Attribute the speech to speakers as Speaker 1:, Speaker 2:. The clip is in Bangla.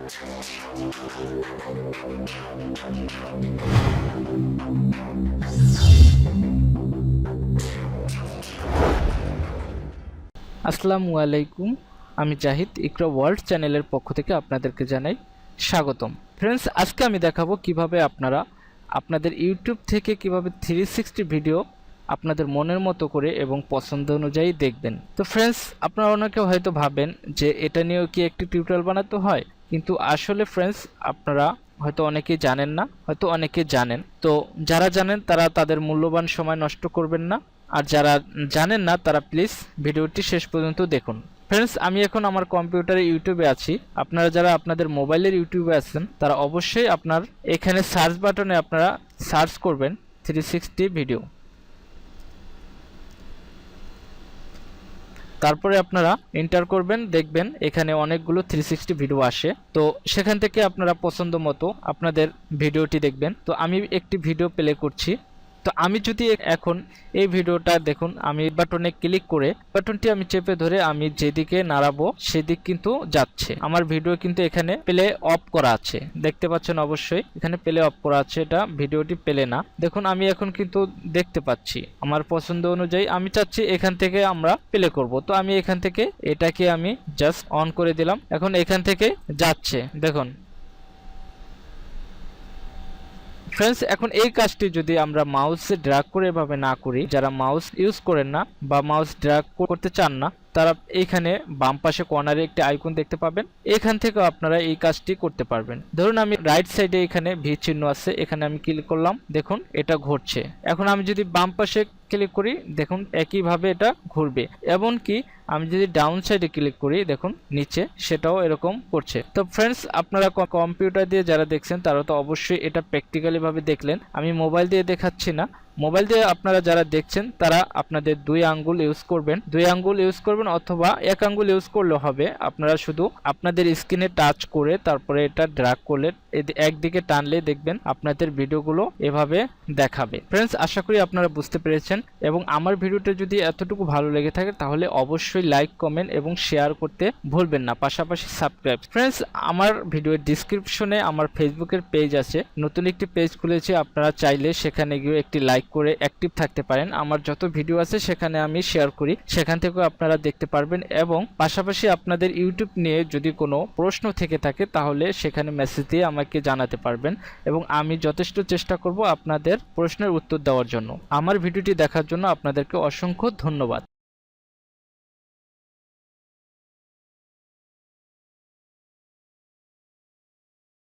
Speaker 1: আসসালামু আলাইকুম, আমি জাহিদ ইকরা ওয়ার্ল্ড চ্যানেলের পক্ষ থেকে আপনাদেরকে জানাই স্বাগতম। ফ্রেন্ডস, আজকে আমি দেখাবো কিভাবে আপনারা আপনাদের ইউটিউব থেকে কিভাবে 360 ভিডিও আপনাদের মনের মতো করে এবং পছন্দ অনুযায়ী দেখবেন। তো ফ্রেন্ডস, আপনারা অনেকে হয়তো ভাবেন যে এটা নিয়েও কি একটি টিউটোরিয়াল বানাতে হয়, কিন্তু আসলে ফ্রেন্ডস আপনারা হয়তো অনেকেই জানেন না, হয়তো অনেকে জানেন। তো যারা জানেন তারা তাদের মূল্যবান সময় নষ্ট করবেন না, আর যারা জানেন না তারা প্লিজ ভিডিওটি শেষ পর্যন্ত দেখুন। ফ্রেন্ডস, আমি এখন আমার কম্পিউটারে ইউটিউবে আছি। আপনারা যারা আপনাদের মোবাইলের ইউটিউবে আছেন তারা অবশ্যই আপনার এখানে সার্চ বাটনে আপনারা সার্চ করবেন 360 ভিডিও। তারপরে আপনারা এন্টার করবেন, দেখবেন এখানে অনেকগুলো 360 ভিডিও আসে। তো সেখান থেকে আপনারা পছন্দ মতো আপনাদের ভিডিওটি দেখবেন। তো আমি একটি ভিডিও প্লে করছি। তো আমি যদি এখন এই ভিডিওটা দেখুন, আমি বাটনে ক্লিক করে বাটনটি আমি চেপে ধরে আমি যেদিকে নাড়াবো সেদিক কিন্তু যাচ্ছে। আমার ভিডিও কিন্তু এখানে প্লে অফ করা আছে, দেখতে পাচ্ছেন অবশ্যই এখানে প্লে অফ করা আছে, এটা ভিডিওটি প্লে না। দেখুন আমি এখন কিন্তু দেখতে পাচ্ছি আমার পছন্দ অনুযায়ী। আমি চাচ্ছি এখান থেকে আমরা প্লে করব। তো আমি এখান থেকে এটাকে আমি জাস্ট অন করে দিলাম, এখন এখান থেকে যাচ্ছে দেখুন। ফ্রেন্ডস, এখন এই কাজটি যদি আমরা মাউসে ড্র্যাগ করে এভাবে না করি, যারা মাউস ইউজ করেন না বা মাউস ড্র্যাগ করতে চান না তারা এইখানে বাম পাশে কর্নারে একটি আইকন দেখতে পাবেন, এখান থেকে আপনারা এই কাজটি করতে পারবেন। ধরুন আমি রাইট সাইডে এখানে ভি চিহ্ন আছে, এখানে আমি ক্লিক করলাম, দেখুন এটা ঘুরছে। এখন আমি যদি বাম পাশে ক্লিক করি দেখুন একইভাবে এটা ঘুরবে। এমনকি আমি যদি ডাউন সাইডে ক্লিক করি দেখুন নিচে সেটাও এরকম করছে। তো ফ্রেন্ডস, আপনারা কম্পিউটার দিয়ে যারা দেখছেন তারা তো অবশ্যই এটা প্র্যাকটিক্যালি ভাবে দেখলেন, আমি মোবাইল দিয়ে দেখাচ্ছি না। মোবাইল দিয়ে আপনারা যারা দেখছেন তারা আপনাদের 2 আঙ্গুল ইউজ করবেন, 2 আঙ্গুল ইউজ করবেন অথবা 1 আঙ্গুল ইউজ করলে হবে। আপনারা শুধু আপনাদের স্ক্রিনে টাচ করে তারপরে এটা ড্র্যাগ করলে একদিকে টানলে দেখবেন আপনাদের ভিডিওগুলো এভাবে দেখাবে। ফ্রেন্ডস, আশা করি আপনারা বুঝতে পেরেছেন, এবং আমার ভিডিওটা যদি এতটুকু ভালো লেগে থাকে তাহলে অবশ্যই লাইক, কমেন্ট এবং শেয়ার করতে ভুলবেন না, পাশাপাশি সাবস্ক্রাইব। ফ্রেন্ডস, আমার ভিডিওর ডেসক্রিপশনে আমার ফেসবুকের পেজ আছে, নতুন একটি পেজ খুলেছি, আপনারা চাইলে সেখানে গিয়ে একটি লাইক করে অ্যাক্টিভ থাকতে পারেন। আমার যত ভিডিও আছে সেখানে আমি শেয়ার করি, সেখান থেকেও আপনারা দেখতে পারবেন। এবং পাশাপাশি আপনাদের ইউটিউব নিয়ে যদি কোনো প্রশ্ন থেকে থাকে তাহলে সেখানে মেসেজ দিয়ে আমাকে জানাতে পারবেন, এবং আমি যথেষ্ট চেষ্টা করব আপনাদের প্রশ্নের উত্তর দেওয়ার জন্য। আমার ভিডিওটি দেখার জন্য আপনাদেরকে অসংখ্য ধন্যবাদ।